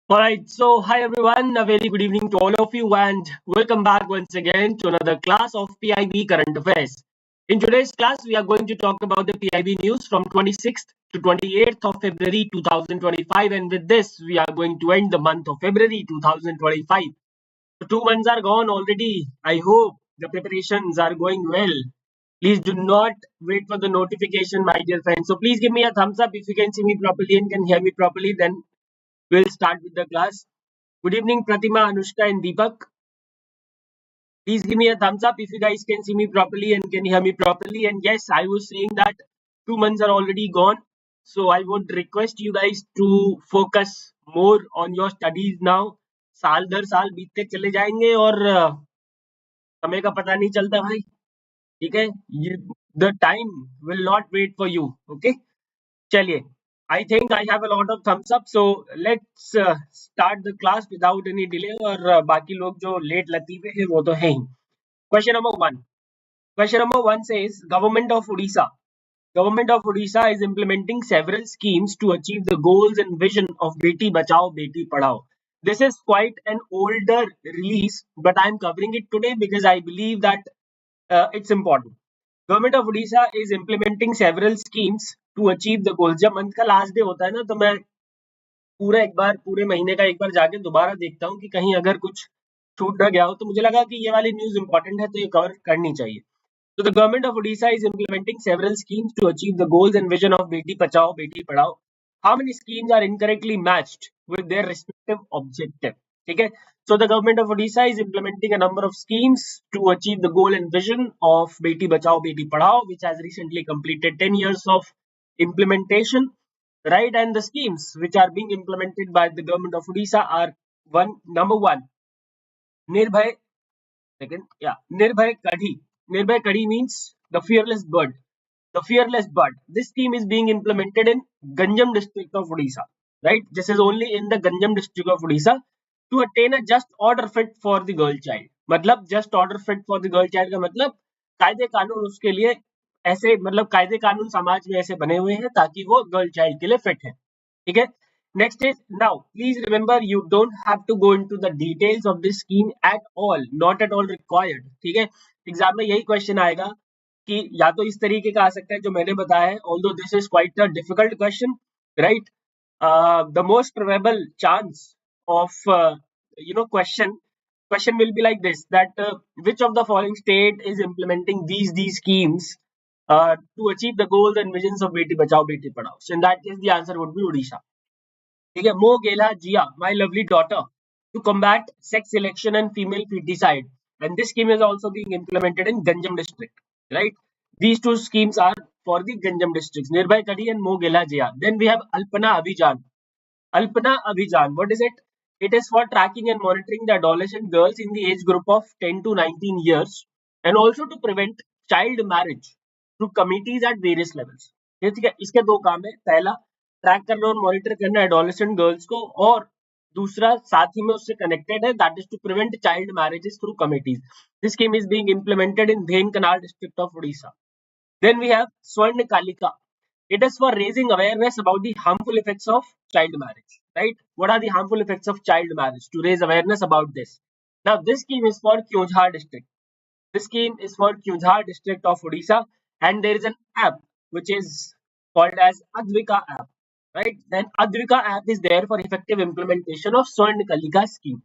Alright, so hi everyone, a very good evening to all of you and welcome back once again to another class of PIB Current Affairs. In today's class, we are going to talk about the PIB news from 26th to 28th of February 2025, and with this, we are going to end the month of February 2025. So 2 months are gone already. I hope the preparations are going well. Please do not wait for the notification, my dear friends. So please give me a thumbs up if you can see me properly and can hear me properly. Then we'll start with the class. Good evening, Pratima, Anushka, and Deepak. Please give me a thumbs up if you guys can see me properly and can hear me properly. And yes, I was saying that 2 months are already gone. So I would request you guys to focus more on your studies now. साल दर साल बीतते चले जाएंगे और समय का पता नहीं चलता भाई. ठीक है, the time will not wait for you. Okay, चलिए. I think I have a lot of thumbs up, so let's start the class without any delay. और बाकी लोग जो लेट लतीफे हैं वो तो हैं ही. Question number one. Question number one says Government of Odisha is implementing several schemes to achieve the goals and vision of Beti Bachao Beti Padhao. This is quite an older release, but I am covering it today because I believe that it's important. Government of Odisha is implementing several schemes to achieve the goals. जब month का last day होता है ना, तो मैं पूरे महीने का एक बार जाके दोबारा देखता हूँ कि कहीं अगर कुछ छूट ना गया हो. तो मुझे लगा कि ये वाली न्यूज इंपॉर्टेंट है, तो ये कवर करनी चाहिए. So the government of Odisha is implementing several schemes to achieve the goals and vision of Beti Bachao Beti Padhao. How many schemes are incorrectly matched with their respective objective? Okay, so the government of Odisha is implementing a number of schemes to achieve the goal and vision of Beti Bachao Beti Padhao, which has recently completed 10 years of implementation, right? And the schemes which are being implemented by the government of Odisha are number one, Nirbhay. Second, Nirbhay Kadhi. Nirbhay Kadhi means the fearless bird. The fearless bird. This scheme is being implemented in Ganjam district of Odisha. Right? This is only in the Ganjam district of Odisha to attain a just order fit for the girl child. मतलब just order fit for the girl child का मतलब कायदे कानून उसके लिए ऐसे, मतलब कायदे कानून समाज में ऐसे बने हुए हैं ताकि वो गर्ल चाइल्ड के लिए फिट है. ठीक है. Next is, now please remember you don't have to go into the details of this scheme at all, not at all required. ठीक है. एग्जाम में यही क्वेश्चन आएगा कि या तो इस तरीके का आ सकता है जो मैंने बताया है, although this is quite a difficult question, right? The most probable chance of question will be like this, that which of the following state is implementing these schemes to achieve the goals and visions of Beti Bachao Beti Padhao? So in that case the answer would be Odisha. ठीक है. Mo Gela Jia, my lovely daughter, to combat sex selection and female feticide, and this scheme is also being implemented in Ganjam district, right? These two schemes are for the Ganjam districts, Nirbhay Kadhi and Mo Gela Jia. Then we have Alpana Abhijan. Alpana Abhijan, what is it? It is for tracking and monitoring the adolescent girls in the age group of 10 to 19 years and also to prevent child marriage through committees at various levels. ठीक है. इसके दो काम है. पहला, track करना और monitor करना एडोलेसेंट गर्ल्स को, और दूसरा साथ ही में उससे कनेक्टेड है, that is to prevent child marriages through committees. This scheme is being implemented in Dhenkanal district of Orissa. Then we have Swarna Kalika. It is for raising awareness about the harmful effects of child marriage, right? What are the harmful effects of child marriage? To raise awareness about this. Now, this scheme is for Kyojhar district. This scheme is for Kyojhar district of Odisha, and there is an app which is called as Advika app, right? Then Advika app is there for effective implementation of Swarn Kalika scheme.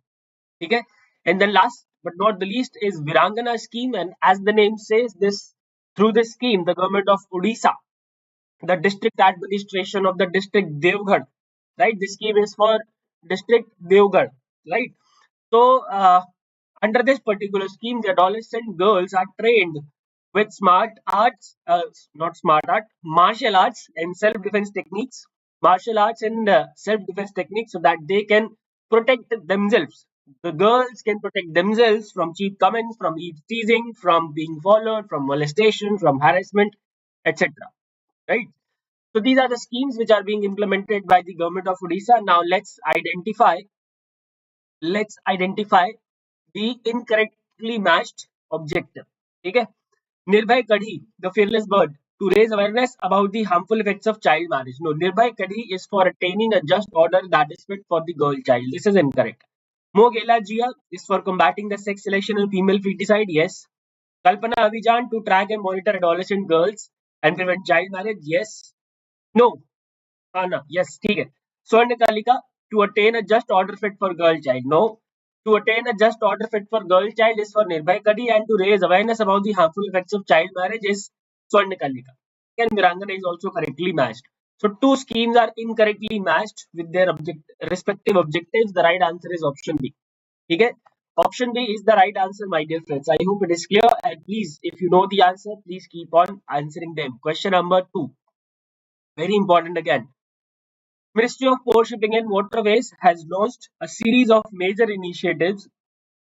Okay? And then last but not the least is Virangana scheme, and as the name says, through this scheme, the government of Odisha, the district administration of the district Devgarh, right? This scheme is for district Devgarh, right? So under this particular scheme, the adolescent girls are trained with martial arts and self-defense techniques, so that they can protect themselves. The girls can protect themselves from cheap comments, from teasing, from being followed, from molestation, from harassment, etc. Right? So these are the schemes which are being implemented by the government of Odisha. Now let's identify the incorrectly matched objective. Okay? Nirbhay Kadhi, the fearless bird, to raise awareness about the harmful effects of child marriage. No, Nirbhay Kadi is for attaining a just order that is fit for the girl child. This is incorrect. Mogela Jia is for combating the sex selection and female feticide. Yes. Kalpana Avijan to track and monitor adolescent girls and prevent child marriage. Yes. No. Anna. Yes. ठीक है. Swarna Kalika to attain a just order fit for girl child. No. To attain a just order fit for girl child is for Nirbhay Kadi, and to raise awareness about the harmful effects of child marriage is Swarna Kalika. And Virangana is also correctly matched. So two schemes are incorrectly matched with their respective objectives. The right answer is option B. Okay? Option B is the right answer, my dear friends. I hope it is clear. And please, if you know the answer, please keep on answering them. Question number 2. Very important again. Ministry of Port Shipping and Waterways has launched a series of major initiatives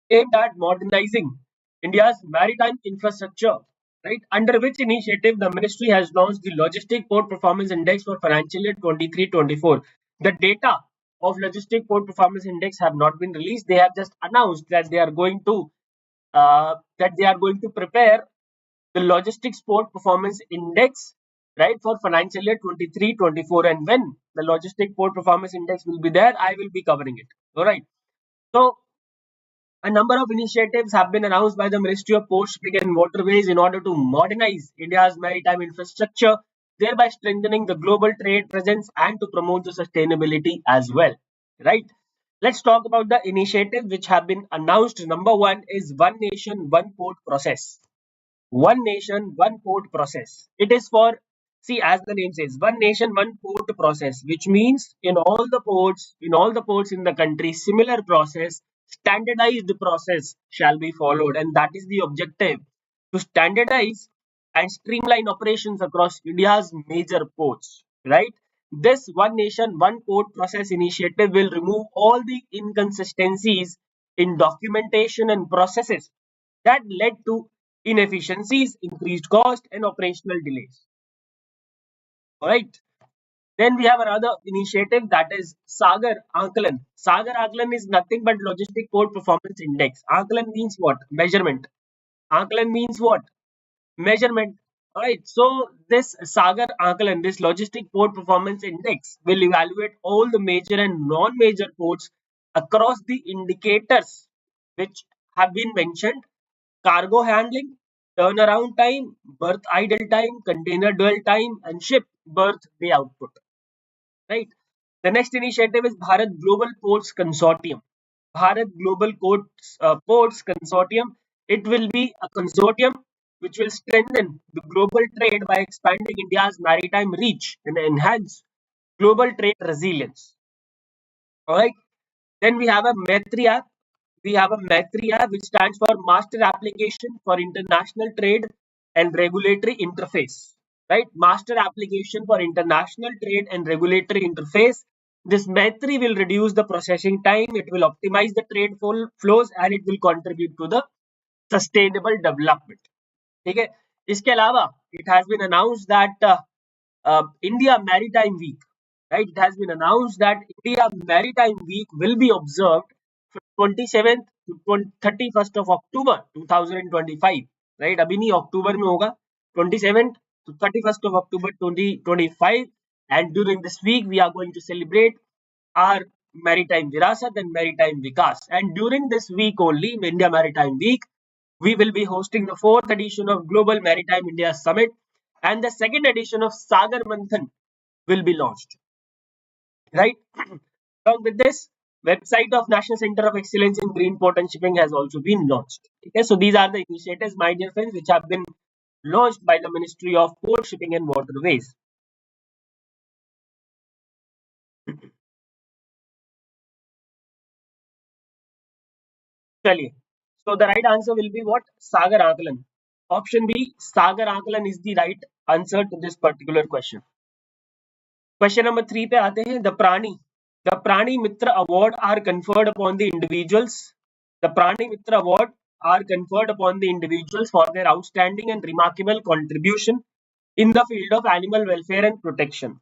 aimed at modernizing India's maritime infrastructure. Right? Under which initiative the ministry has launched the Logistic Port Performance Index for financial year 23-24. The data of Logistic Port Performance Index have not been released. They have just announced that they are going to prepare the Logistics Port Performance Index, right, for financial year 23-24. And when the Logistic Port Performance Index will be there, I will be covering it. All right. So a number of initiatives have been announced by the Ministry of Port Shipping and Waterways in order to modernize India's maritime infrastructure, thereby strengthening the global trade presence and to promote the sustainability as well. Right? Let's talk about the initiatives which have been announced. Number 1 is One Nation, One Port process. One nation, one port process. It is for, see, as the name says, one nation, one port process, which means in all the ports, in the country, similar process, standardized process shall be followed, and that is the objective, to standardize and streamline operations across India's major ports. Right? This one nation, one port process initiative will remove all the inconsistencies in documentation and processes that led to inefficiencies, increased cost, and operational delays. All right. Then we have another initiative, that is Sagar Aankalan. Sagar Aankalan is nothing but Logistic Port Performance Index. Aankalan means what? Measurement. Aankalan means what? Measurement. All right. So this Sagar Aankalan, this Logistic Port Performance Index, will evaluate all the major and non-major ports across the indicators which have been mentioned: cargo handling, turnaround time, berth idle time, container dwell time, and ship berth day output. Right. The next initiative is Bharat Global Ports Consortium. Bharat Global Ports Consortium. It will be a consortium which will strengthen the global trade by expanding India's maritime reach and enhance global trade resilience. All right. Then we have a Maitri app. We have a Maitri app, which stands for Master Application for International Trade and Regulatory Interface. Right? Master Application for International Trade and Regulatory Interface. This Maitri will reduce the processing time, it will optimize the trade flows, and it will contribute to the sustainable development. Okay? इसके अलावा, it has been announced that India Maritime Week, right? It has been announced that India Maritime Week will be observed from 27th to 31st of October 2025, right? अभी नहीं, October में होगा, 27th to 31st of October 2025, and during this week we are going to celebrate our maritime virasat and maritime vikas. And during this week only, India Maritime Week, we will be hosting the 4th edition of Global Maritime India Summit, and the 2nd edition of Sagar Manthan will be launched. Right? Along with this, website of National Center of Excellence in Green Port and Shipping has also been launched. Okay, so these are the initiatives, my dear friends, which have been launched by the Ministry of Port Shipping and Waterways. चलिए. So the right answer will be what? Sagar Aankalan. Option B, Sagar Aankalan is the right answer to this particular question. Question number 3 पे आते हैं. The Prani Mitra Award are conferred upon the individuals. The Prani Mitra Award are conferred upon the individuals for their outstanding and remarkable contribution in the field of animal welfare and protection.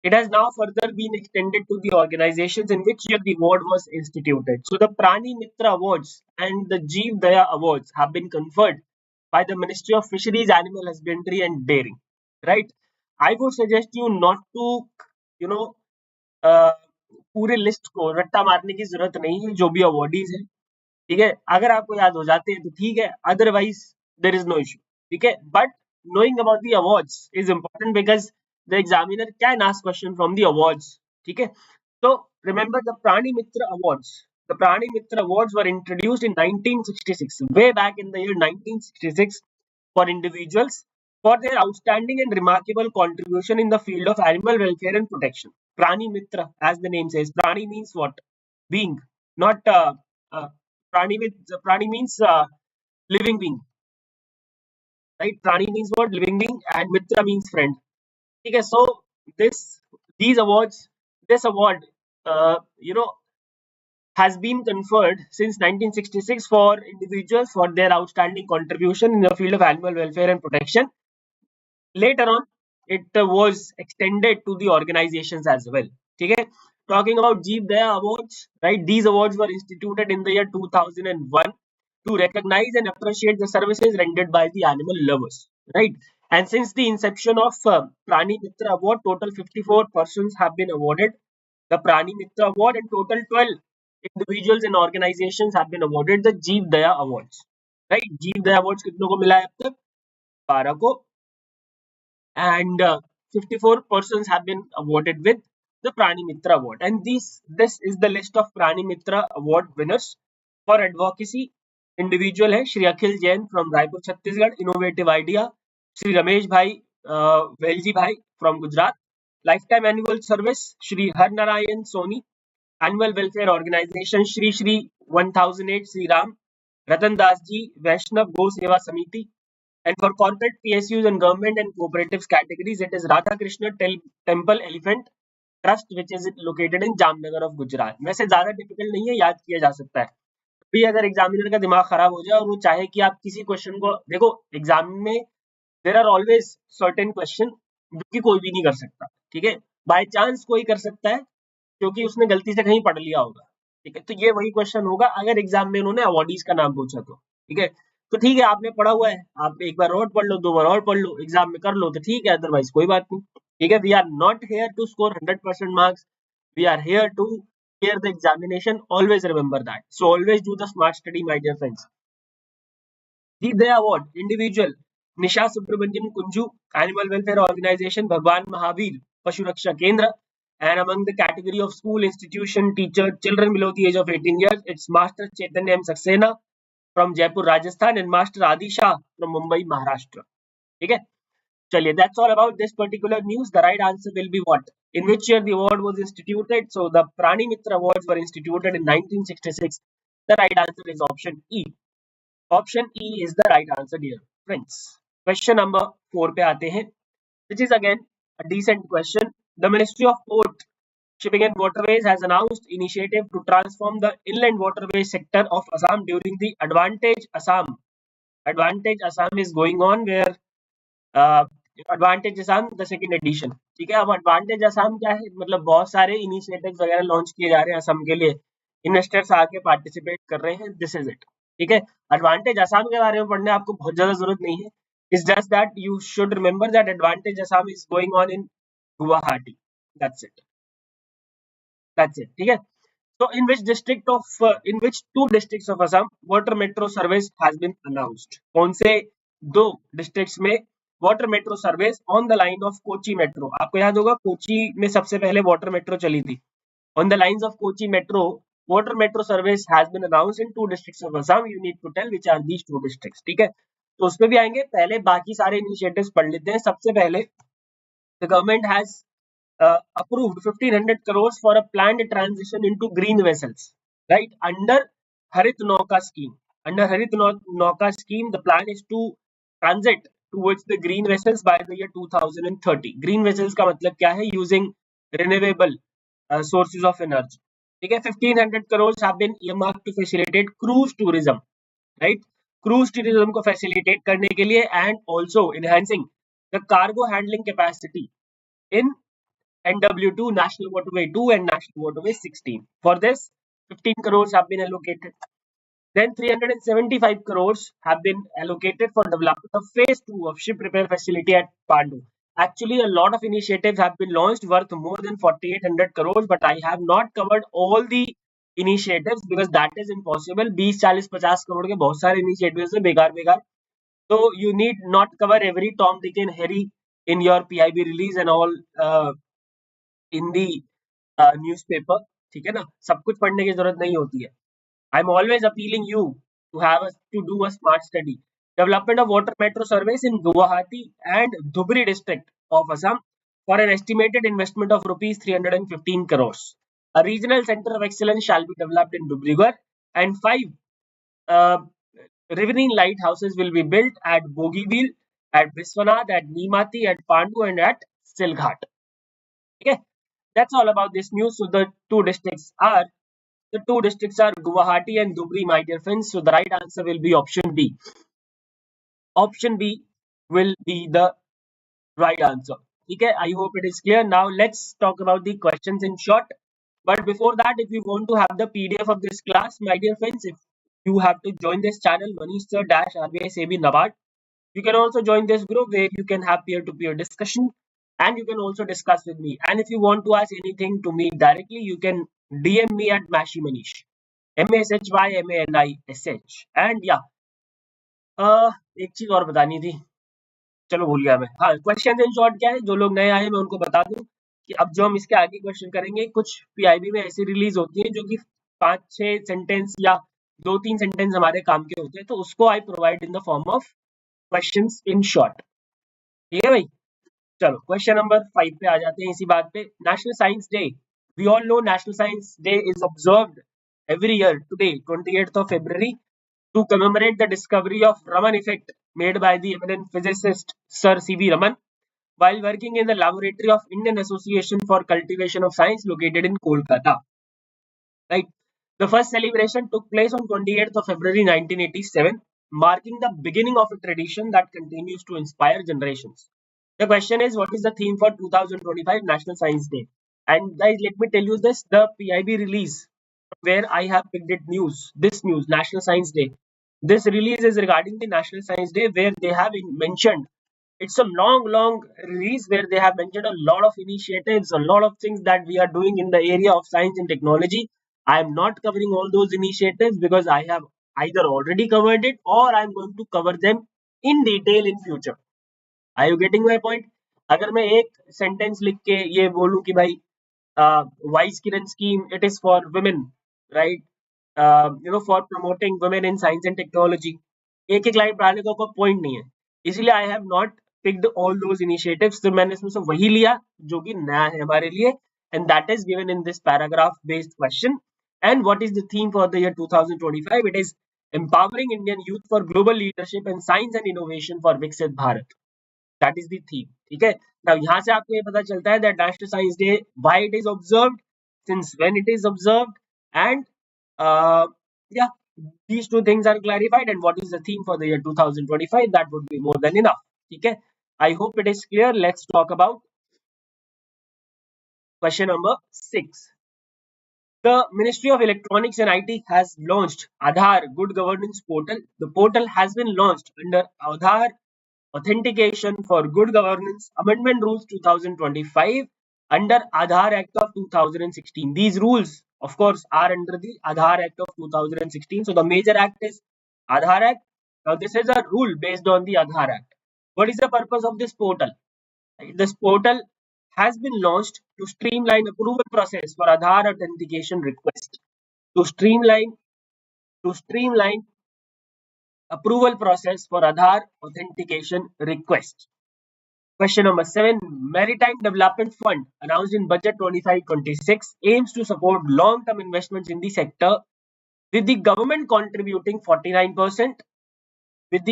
It has now further been extended to the organizations in which year the award was instituted. So the Prani Mitra Awards and the Jeev Daya Awards have been conferred by the Ministry of Fisheries, Animal Husbandry and Dairy. right? I would suggest you not to, you know, uh, पूरे list को रट्टा मारने की जरूरत नहीं है, जो भी अवॉर्डीज है, ठीक है, अगर आपको याद हो जाते हैं तो ठीक है, otherwise there is no issue, ठीक है, but knowing about the awards is important because the examiner can ask question from the awards, ठीक है. So remember the Prani Mitra awards. The Prani Mitra awards were introduced in 1966, way back in the year 1966, for individuals for their outstanding and remarkable contribution in the field of animal welfare and protection. Prani Mitra, as the name says, Prani means what? Being, not uh, Prani means living being, right? Prani means what? Living being, and Mitra means friend. Okay, so this these awards, this award, you know, has been conferred since 1966 for individuals for their outstanding contribution in the field of animal welfare and protection. Later on, it was extended to the organizations as well. Okay, talking about Jeev Daya Awards, right? These awards were instituted in the year 2001 to recognize and appreciate the services rendered by the animal lovers, right? And since the inception of Prani Mitra Award, total 54 persons have been awarded the Prani Mitra Award, and total 12 individuals and organizations have been awarded the Jeev Daya Awards, right? Jeev Daya Awards कितनों को मिला है अब तक? 12 को, and 54 persons have been awarded with the Prani Mitra Award. And this is the list of Prani Mitra Award winners for advocacy. Individual है Shri Akhil Jain from Raipur Chhattisgarh, innovative idea Shri Ramesh Bhai Velji Bhai from Gujarat, life time annual service Shri Har Narayan Soni, annual welfare organisation Shri Shri 1008 Shri Ram, Ratan Das ji Vaishnav Gau Seva समिति. And for corporate PSUs and government and cooperatives categories, it is Radha Krishna Temple Elephant Trust, which is located in Jamnagar of Gujarat. वैसे ज्यादा difficult नहीं है, याद किया जा सकता है. भी अगर एग्जामिनर का दिमाग खराब हो जाए और वो चाहे कि आप किसी क्वेश्चन को देखो, एग्जाम में there are always certain question जो कि कोई भी नहीं कर सकता, ठीक है, बाय चांस कोई कर सकता है क्योंकि उसने गलती से कहीं पढ़ लिया होगा, ठीक है, तो ये वही क्वेश्चन होगा अगर एग्जाम में उन्होंने अवॉर्डीज का नाम पूछा तो, ठीक है. तो ठीक है, आपने पढ़ा हुआ है, आप एक बार और पढ़ लो, 2 बार और पढ़ लो, एग्जाम में कर लो तो ठीक है, अदरवाइज कोई बात नहीं, ठीक है. We are not here to score 100% marks, we are here to clear the examination. Always remember that. So always do the smart study, my dear friends. Jeev Daya Award, individual Nisha Subramanian Kunju, Animal Welfare Organization, Bhagwan Mahavir, Pashu Raksha Kendra. And among the category of school, institution, teacher, children below the age of 18 years, it's Master Chaitanya M. Saxena from Jaipur, Rajasthan, and Master Adi Shah from Mumbai, Maharashtra. Okay? Chaliye, that's all about this particular news. The right answer will be what? In which year the award was instituted? So the Prani Mitra Awards were instituted in 1966. The right answer is option E. Option E is the right answer, dear friends. Question number 4 पे आते हैं, which is again a decent question. The Ministry of Port, Shipping and Waterways has announced initiative to transform the inland waterway sector of Assam during the Advantage Assam. Advantage Assam is going on where advantage Assam the second edition, ठीक है. अब advantage Assam क्या है, मतलब बहुत सारे initiatives वगैरह launch किए जा रहे हैं असम के लिए, इन्वेस्टर्स आके पार्टिसिपेट कर रहे हैं, दिस इज इट, ठीक है. एडवांटेज असम के बारे में पढ़ने आपको बहुत ज्यादा जरूरत नहीं है, it's just that you should remember that advantage Assam is going on in Guwahati, that's it, ठीक है. So in which two districts of Assam water metro service has been announced? कौन से दो डिस्ट्रिक्ट्स में water metro service on the line of Kochi metro? आपको याद होगा कोची में सबसे पहले वाटर मेट्रो चली थी. On the lines of Kochi metro water metro service has been announced in two districts of Assam. You need to tell which are these two districts, ठीक है. तो उसमें भी आएंगे, पहले बाकी सारे इनिशिएटिव्स पढ़ लेते हैं. सबसे पहले the government has approved 1500 crores for a planned transition into green vessels, right, under Harit Nauka scheme. Under Harit Nauka scheme, the plan is to transit towards the green vessels by the year 2030. Green vessels का मतलब क्या है? Using renewable sources of energy. ठीक है, 1500 crores have been earmarked to facilitate cruise tourism, right? Cruise tourism को facilitate करने के लिए and also enhancing the cargo handling capacity in NW2, National Waterway 2 and National Waterway 16. For this, 15 crores have been allocated. Then 375 crores have been allocated for development of phase 2 of ship repair facility at Pandu. Actually, a lot of initiatives have been launched worth more than 4800 crores, but I have not covered all the initiatives because that is impossible. 20, 40, 50 crore के बहुत सारे initiatives हैं बेकार बेकार. So you need not cover every Tom, Dick and Harry in your PIB release and all in the newspaper. ठीक है ना? सब कुछ पढ़ने की जरूरत नहीं होती है. I'm always appealing you to do a smart study. Development of water metro service in Guwahati and Dhubri district of Assam for an estimated investment of rupees 315 crores. A regional center of excellence shall be developed in Dubrigarh, and 5 uh, riverine lighthouses will be built at Bogibeel, at Biswanath, at Nimati, at Pandu, and at Silghat. Okay, that's all about this news. So the two districts are Guwahati and Dhubri, my dear friends. So the right answer will be option B. Option B will be the right answer. Okay, I hope it is clear. Now let's talk about the questions in short. But before that, if you want to have the PDF of this class, my dear friends, if you have to join this channel, Manish Sir dash RBI SEBI NABARD. You can also join this group where you can have peer-to-peer discussion and you can also discuss with me. And if you want to ask anything to me directly, you can DM me at Mashi Manish. MASHYMANISH. And yeah, एक चीज और बतानी थी, चलो भूल गया मैं. हाँ, क्वेश्चन इन शॉर्ट क्या है, जो लोग नए आए मैं उनको बता दूं कि अब जो हम इसके आगे क्वेश्चन करेंगे, कुछ पीआईबी में ऐसी रिलीज होती है जो कि 5-6 सेंटेंस या 2-3 सेंटेंस हमारे काम के होते हैं, तो उसको I provide in the form of questions in short. ठीक है भाई, चलो क्वेश्चन नंबर 5 पे आ जाते हैं इसी बात पे. National science day, we all know national science day is observed every year today 28th of February to commemorate the discovery of Raman effect made by the eminent physicist Sir C.V. Raman while working in the laboratory of Indian Association for Cultivation of Science located in Kolkata. Right. The first celebration took place on 28th of February 1987, marking the beginning of a tradition that continues to inspire generations. The question is, what is the theme for 2025 National Science Day? And guys, let me tell you this, the PIB release where I have picked it this news, National Science Day. This release is regarding the National Science Day where they have mentioned, it's a long release where they have mentioned a lot of initiatives, a lot of things that we are doing in the area of science and technology. I am not covering all those initiatives because I have either already covered it or I am going to cover them in detail in future. Are you getting my point? अगर मैं एक sentence लिख के ये बोलूं कि भाई vice Kiran scheme, it is for women, right, for promoting women in science and technology, एक एक लाइन पढ़ाने का कोई पॉइंट नहीं है, इसलिए I have not picked all those initiatives. तो मैंने इसमें से वही लिया जो कि नया है हमारे लिए, and that is given in this paragraph based question. And what is the theme for the year 2025? It is empowering Indian youth for global leadership and science and innovation for Viksit Bharat. That is the theme. ठीक है. Now यहाँ से आपको ये पता चलता है that National Science Day, why it is observed, since when it is observed, and yeah, these two things are clarified. And what is the theme for the year 2025? That would be more than enough. ठीक है. I hope it is clear. Let's talk about question number 6. The Ministry of Electronics and IT has launched Aadhaar Good Governance Portal. The portal has been launched under Aadhaar Authentication for Good Governance Amendment Rules 2025 under Aadhaar Act of 2016. These rules, of course, are under the Aadhaar Act of 2016. So the major act is Aadhaar Act. Now this is a rule based on the Aadhaar Act. What is the purpose of this portal? This portal has been launched to streamline approval process for Aadhaar authentication request. To streamline approval process for Aadhaar authentication request. Question number 7. Maritime Development Fund announced in Budget 25-26 aims to support long-term investments in the sector with the government contributing 49%, and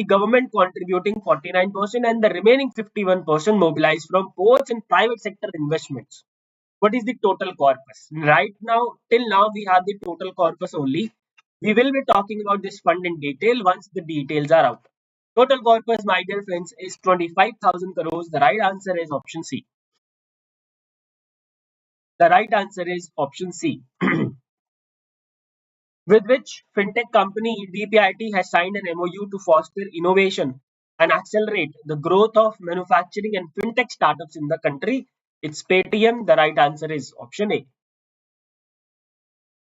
the remaining 51% mobilized from ports and private sector investments. What is the total corpus? Right now, till now, we have the total corpus only. We will be talking about this fund in detail once the details are out. Total corpus, my dear friends, is 25,000 crores. The right answer is option C. The right answer is option C. With which fintech company DPIT has signed an MOU to foster innovation and accelerate the growth of manufacturing and fintech startups in the country? It's Paytm. The right answer is option A.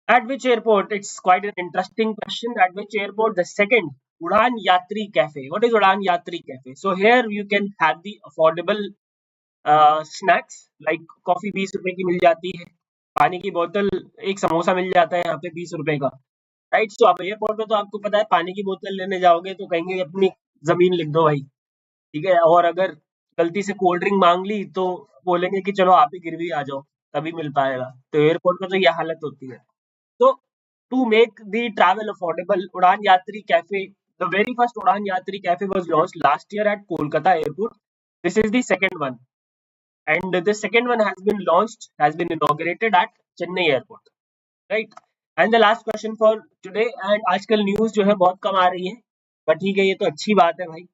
At which airport? It's quite an interesting question. At which airport? The second, Udan Yatri Cafe. What is Udan Yatri Cafe? So here you can have the affordable snacks like coffee 20 रुपए की मिल जाती है, पानी की बोतल, एक समोसा मिल जाता है यहाँ पे 20 रुपए का, राइट। सो अब एयरपोर्ट पे तो आपको पता है पानी की बोतल लेने जाओगे तो कहेंगे अपनी जमीन लिख दो भाई, ठीक है। और अगर गलती से कोल्ड ड्रिंक मांग ली तो बोलेंगे कि चलो आप ही गिरवी आ जाओ तभी मिल पाएगा। तो एयरपोर्ट पे तो ये हालत होती है। So, to make the travel affordable, Udan Yatri Cafe, the very first Udan Yatri Cafe was launched last year at Kolkata Airport. This is the second one. And the second one has been inaugurated at Chennai Airport. Right? And the last question for today, and आजकल news जो है बहुत कम आ रही है, पर ठीक है, ये तो अच्छी बात है भाई,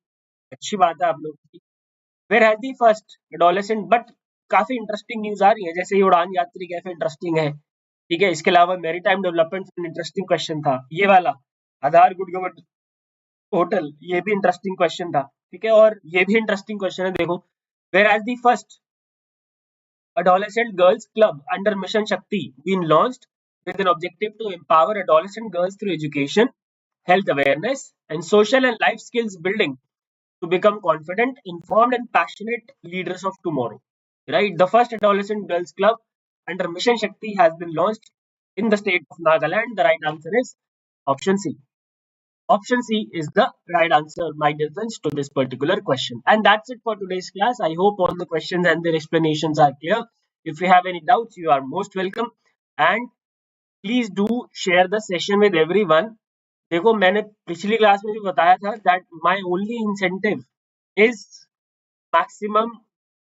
अच्छी बात है आप लोग की। Where has the first adolescent, but काफी इंटरेस्टिंग न्यूज आ रही है, जैसे ये उड़ान यात्री कैफे इंटरेस्टिंग है, ठीक है। इसके अलावा मैरीटाइम डेवलपमेंट इंटरेस्टिंग क्वेश्चन था, ये वाला आधार गुड गवर्नेंस होटल, ये भी इंटरेस्टिंग क्वेश्चन था, ठीक है। और ये भी इंटरेस्टिंग क्वेश्चन है, देखो, where has the first adolescent girls club under Mission Shakti been launched with an objective to empower adolescent girls through education, health awareness, and social and life skills building to become confident, informed, and passionate leaders of tomorrow. Right? The first adolescent girls club under Mission Shakti has been launched in the state of Nagaland. The right answer is option C. Option C is the right answer, my dear friends, to this particular question. And that's it for today's class. I hope all the questions and their explanations are clear. If you have any doubts, you are most welcome. And please do share the session with everyone. देखो, मैंने पिछली class में भी बताया था that my only incentive is maximum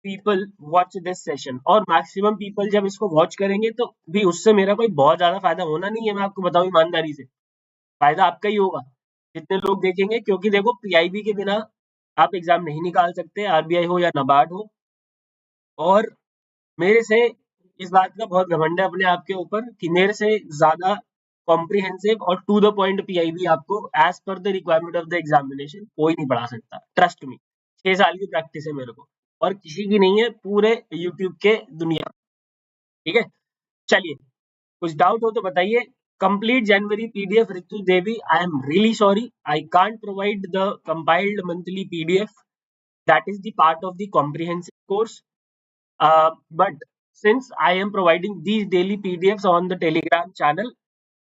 people watch this session, और maximum people जब इसको watch करेंगे तो भी उससे मेरा कोई बहुत ज्यादा फायदा होना नहीं है, मैं आपको बताऊं ईमानदारी से, फायदा आपका ही होगा जितने लोग देखेंगे। क्योंकि देखो, पीआईबी के बिना आप एग्जाम नहीं निकाल सकते, आरबीआई हो या नाबार्ड हो। और मेरे से इस बात का बहुत घमंड है अपने आप के ऊपर कि मेरे से ज्यादा कॉम्प्रिहेंसिव और टू द पॉइंट पीआईबी आपको as per the requirement of the examination कोई नहीं पढ़ा सकता, ट्रस्ट मी। 6 साल की प्रैक्टिस है मेरे को, और किसी की नहीं है पूरे यूट्यूब के दुनिया, ठीक है। चलिए, कुछ डाउट हो तो बताइए। Complete January PDF, Ritu Devi. I am really sorry. I can't provide the compiled monthly PDF. That is the part of the comprehensive course. But since I am providing these daily PDFs on the Telegram channel,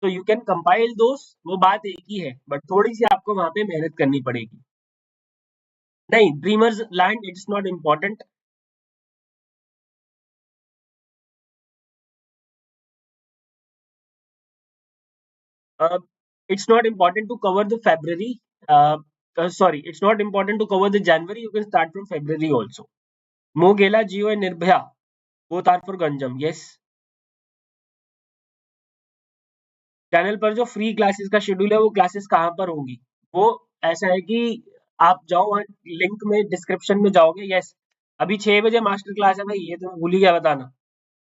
so you can compile those. वो बात एक ही है, but थोड़ी सी आपको वहाँ पे मेहनत करनी पड़ेगी। नहीं, Dreamers Land, it's not important. It's not important to cover the February. Sorry, it's not important to cover the January. You can start from February also. Mogela, Geo, and Nirbhaya both are for Ganjam. Yes. Channel पर जो free classes का schedule है वो classes कहाँ पर होंगी? वो ऐसा है कि आप जाओ, लिंक में डिस्क्रिप्शन में जाओगे। यस, अभी 6 बजे मास्टर क्लास है भाई, ये तो भूल ही गया बताना।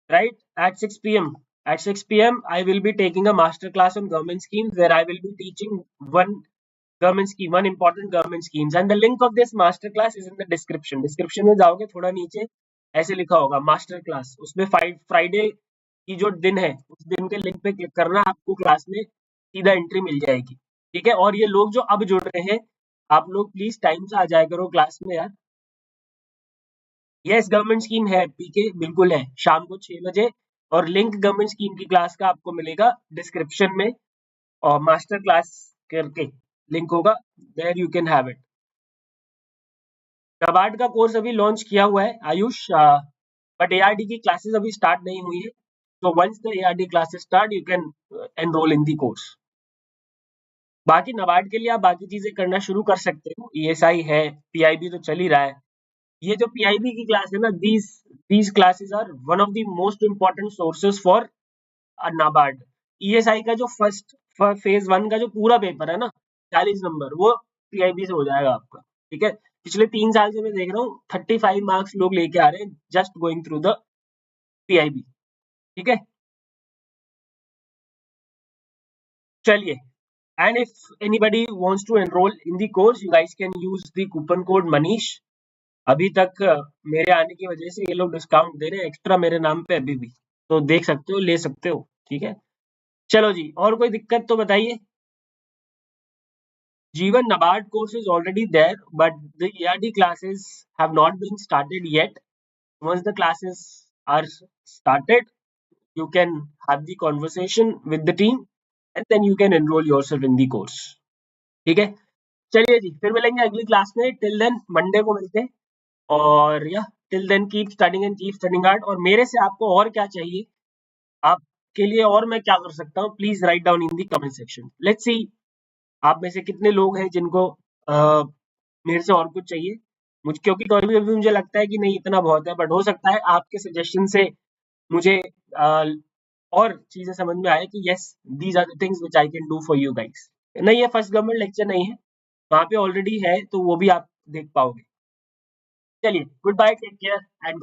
Right, at 6 p.m. At 6 p.m. I will be taking a master class on government schemes where I will be teaching one government scheme, one important government schemes, and the link of this master class is in the description. Description में जाओगे थोड़ा नीचे ऐसे लिखा होगा master class, उसमें Friday की जो दिन है उस दिन के लिंक पे क्लिक करना, आपको क्लास में सीधा एंट्री मिल जाएगी, ठीक है। और ये लोग जो अब जुड़ रहे हैं, आप लोग प्लीज टाइम से आ जाया करो क्लास में यार। यस, गवर्नमेंट स्कीम है पीके, बिल्कुल है, शाम को 6 बजे। और लिंक गवर्नमेंट स्कीम की क्लास का आपको मिलेगा डिस्क्रिप्शन में, और मास्टर क्लास करके लिंक होगा, there you can have it. NABARD का कोर्स अभी लॉन्च किया हुआ है आयुष, बट एआरडी की क्लासेस अभी स्टार्ट नहीं हुई है। तो once the ARD classes start you can enroll in the course. बाकी नाबार्ड के लिए आप बाकी चीजें करना शुरू कर सकते हो, ईएसआई है, पीआईबी तो चल ही रहा है। ये जो पीआईबी की क्लास है ना, these classes are one of the most important sources for NABARD. ESI का जो फर्स्ट फेज 1 का जो पूरा पेपर है ना, 40 नंबर, वो पीआईबी से हो जाएगा आपका, ठीक है। पिछले 3 साल से मैं देख रहा हूँ 35 मार्क्स लोग लेके आ रहे हैं just going through the PIB, ठीक है। चलिए, And if anybody wants to enroll in the course, you guys can use the coupon code Manish. अभी तक मेरे आने की वजह से ये लोग डिस्काउंट दे रहे हैं एक्स्ट्रा मेरे नाम पे अभी भी, तो देख सकते हो, ले सकते हो, ठीक है। चलो जी, और कोई दिक्कत तो बताइए। Jeevan, NABARD course is already there, but the ERD classes have not been started yet. Once the classes are started, you can have the conversation with the team and then you can enroll yourself in the course. ठीक है, चलिए जी, फिर मिलेंगे अगली class में। Till then Monday को मिलते हैं। और या till then keep studying and keep studying hard. और मेरे से आपको और क्या चाहिए, आपके लिए और मैं क्या कर सकता हूँ, please write down in the comment section. Let's see आप में से कितने लोग हैं जिनको मेरे से और कुछ चाहिए। मुझ क्योंकि कभी कभी मुझे लगता है कि नहीं इतना बहुत है, बट हो सकता है आपके सजेशन से मुझे और चीजें समझ में आए कि yes these are the things which I can do for you guys. नहीं, ये फर्स्ट गवर्नमेंट लेक्चर नहीं है, वहाँ पे ऑलरेडी है, तो वो भी आप देख पाओगे। चलिए, goodbye, take care and